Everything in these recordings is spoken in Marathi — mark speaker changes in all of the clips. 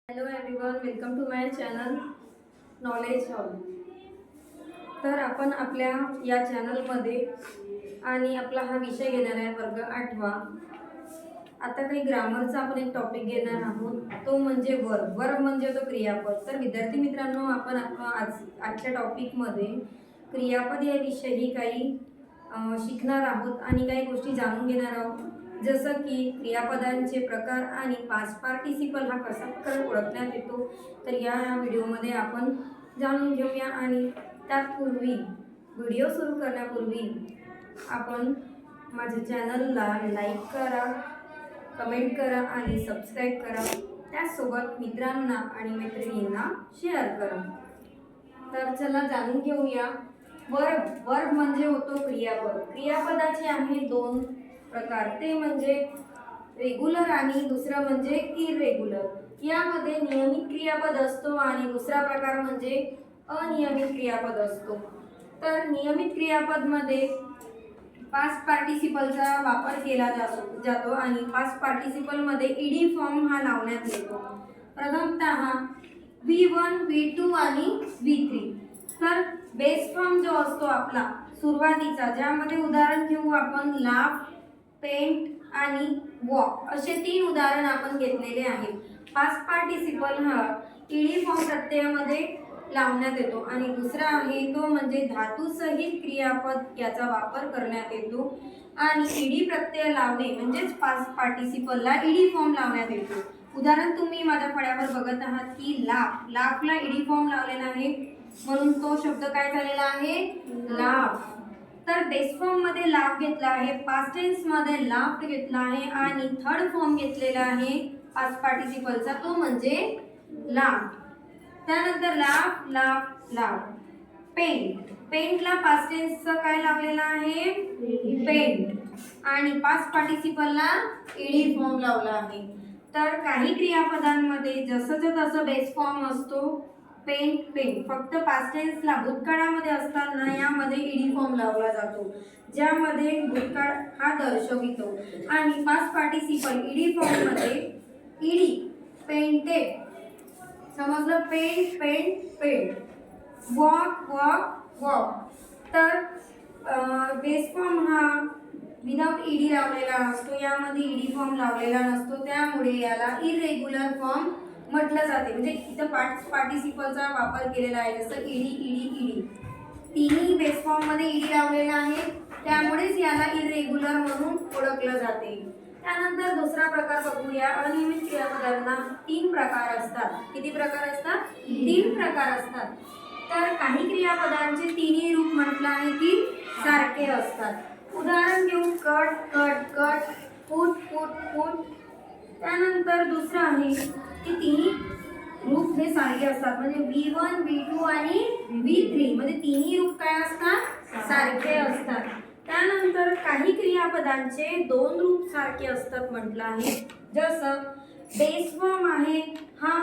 Speaker 1: Hello everyone, welcome to my channel knowledge hub. तर आपण आपल्या या चॅनलमध्ये आणि आपला हा विषय घेणार आहे वर्ग 8वा. आता काही ग्रामरचा आपण एक टॉपिक घेणार आहोत, तो म्हणजे वर्ब. वर्ब म्हणजे तो क्रियापद. तर विद्यार्थी मित्रांनो, आपण आजच्या टॉपिकमध्ये क्रियापद या विषयी काही शिकणार आहोत आणि काही गोष्टी जाणून घेणार आहोत. जसं की क्रियापदांचे प्रकार आणि पास्ट पार्टिसिपल हा कसा प्रकारे ओळखण्यात येतो, तर या व्हिडिओमध्ये आपण जाणून घेऊया. आणि त्यापूर्वी व्हिडिओ सुरू करण्यापूर्वी आपण माझ्या चॅनलला लाईक करा, कमेंट करा आणि सबस्क्राईब करा. त्याचसोबत मित्रांना आणि मैत्रिणींना शेअर करा. तर चला जाणून घेऊया. वर्ब वर्ब म्हणजे होतो क्रियापद. क्रियापदाचे आहे दोन प्रकार, ते म्हणजे रेग्युलर आणि दुसरा म्हणजे इरेग्युलर. यामध्ये नियमित क्रियापद असतो आणि दुसरा प्रकार म्हणजे अनियमित क्रियापद असतो. तर नियमित क्रियापद मध्ये पास्ट पार्टिसिपलचा वापर केला जातो आणि पास्ट पार्टिसिपल मध्ये ईडी फॉर्म हा लावण्यात येतो. प्रथमतः V1, V2 आणि V3. तर बेस फॉर्म जो असतो आपला सुरुवातीचा, ज्यामध्ये उदाहरण घेऊ आपण लाफ, पेंट आणि वॉक असे तीन उदाहरण आपण घेतलेले आहेत. पास्ट पार्टिसिपल हा ईडी फॉर्म प्रत्ययामध्ये लावण्यात येतो आणि दुसरा आहे तो म्हणजे धातू सहित क्रियापद याचा वापर करण्यात येतो आणि ईडी प्रत्यय लावणे म्हणजेच पास्ट पार्टिसिपलला ईडी फॉर्म लावण्यात येतो. उदाहरण तुम्ही माझ्या फळ्यावर बघत आहात की लाफ, लाफला ईडी फॉर्म लावलेला आहे म्हणून तो शब्द काय झालेला आहे, लाफ. तर बेस फॉर्म मध्ये लाफ घेतला आहे, पास्ट टेन्स मध्ये लाफ्ड घेतला आहे आणि थर्ड फॉर्म घेतलेला आहे पास्ट पार्टिसिपलचा, तो म्हणजे लाफ. त्यानंतर लाफ, लाफ, लाफ. पेंट, पेंटला पास्ट टेन्सचा काय लावलेला आहे, पेंट आणि पास्ट पार्टिसिपलला ईडी फॉर्म लावला आहे. तर काही क्रियापदांमध्ये जसंच्या तसं बेस फॉर्म असतो पेंट, पेंट. फक्त पास्ट टेन्सला भूतकाळामध्ये असताना यामध्ये ईडी फॉर्म लावला जातो, ज्यामध्ये भूतकाळ हा दर्शवितो आणि पास्ट पार्टिसिपल ईडी फॉर्म मध्ये ईडी, पेंटेड, समजलं, paint, paint, paint. Walk, walk, walk. तर बेस फॉर्म हा विदाउट ईडी लावलेला असतो, यामध्ये ईडी फॉर्म लावलेला नसतो, त्यामुळे याला इरेग्युलर फॉर्म म्हटलं जाते. म्हणजे इथं पार्टिसिपलचा वापर केलेला आहे, जसं ईडी, ईडी, ईडी. तिन्ही बेस फॉर्म मध्ये ईडी लावलेला आहे, त्यामुळेच याला इरेग्युलर म्हणून ओळखलं जाते. त्यानंतर दुसरा प्रकार बघूया. अनियमित क्रियापदांना तीन प्रकार असतात. किती प्रकार असतात, तीन प्रकार असतात. तर काही क्रियापदांचे तिन्ही रूप म्हटलं आहे की सारखे असतात. उदाहरण घेऊ, cut, cut, cut, put, put, put. त्यानंतर दुसरं आहे की तिन्ही रूप हे सारखे असतात, म्हणजे V1, V2 आणि V3 म्हणजे तिन्ही रूप काय असतात, सारखे असतात. त्यानंतर काही क्रियापदांचे दोन रूप सारखे असतात म्हटलं आहे, जसं बेस फॉर्म आहे हा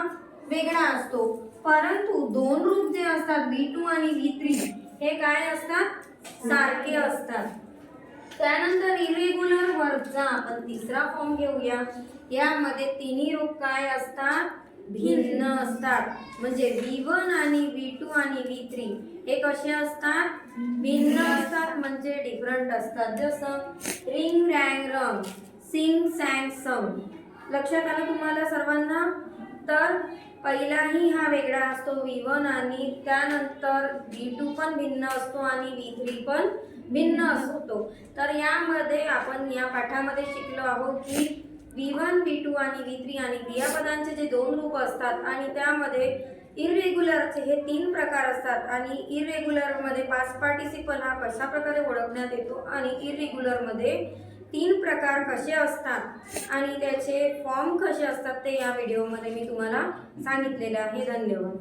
Speaker 1: वेगळा असतो, परंतु दोन रूप जे असतात V2 आणि V3 हे काय असतात, सारखे असतात. त्यानंतर इरेग्युलर वर्बचा आपण तिसरा फॉर्म घेऊया. यामध्ये तिन्ही रूप काय असतात, भिन्न असतात. म्हणजे V1 आणि V2 आणि V3 हे कसे असतात, भिन्न असतात, म्हणजे डिफरंट असतात. जसं रिंग, रँग, रंग, सिंग, सॅंग, संग. लक्षात आलं तुम्हाला सर्वांना? तर पहिलाही हा वेगळा असतो V1 आणि त्यानंतर V2 पण भिन्न असतो आणि V3 पण भिन्न असतो. तर यामध्ये आपण या पाठामध्ये शिकलो आहोत की V1, V2 आणि V3 आणि क्रियापदांचे जे दोन रूप असतात आणि त्यामध्ये इरेग्युलरचे हे तीन प्रकार असतात आणि इरेग्युलरमध्ये पास्ट पार्टिसिपल हा कशा प्रकारे ओळखण्यात येतो आणि इरेग्युलरमध्ये तीन प्रकार कसे असतात आणि त्याचे फॉर्म कसे असतात ते या व्हिडिओमध्ये मी तुम्हाला सांगितलेले आहे. धन्यवाद.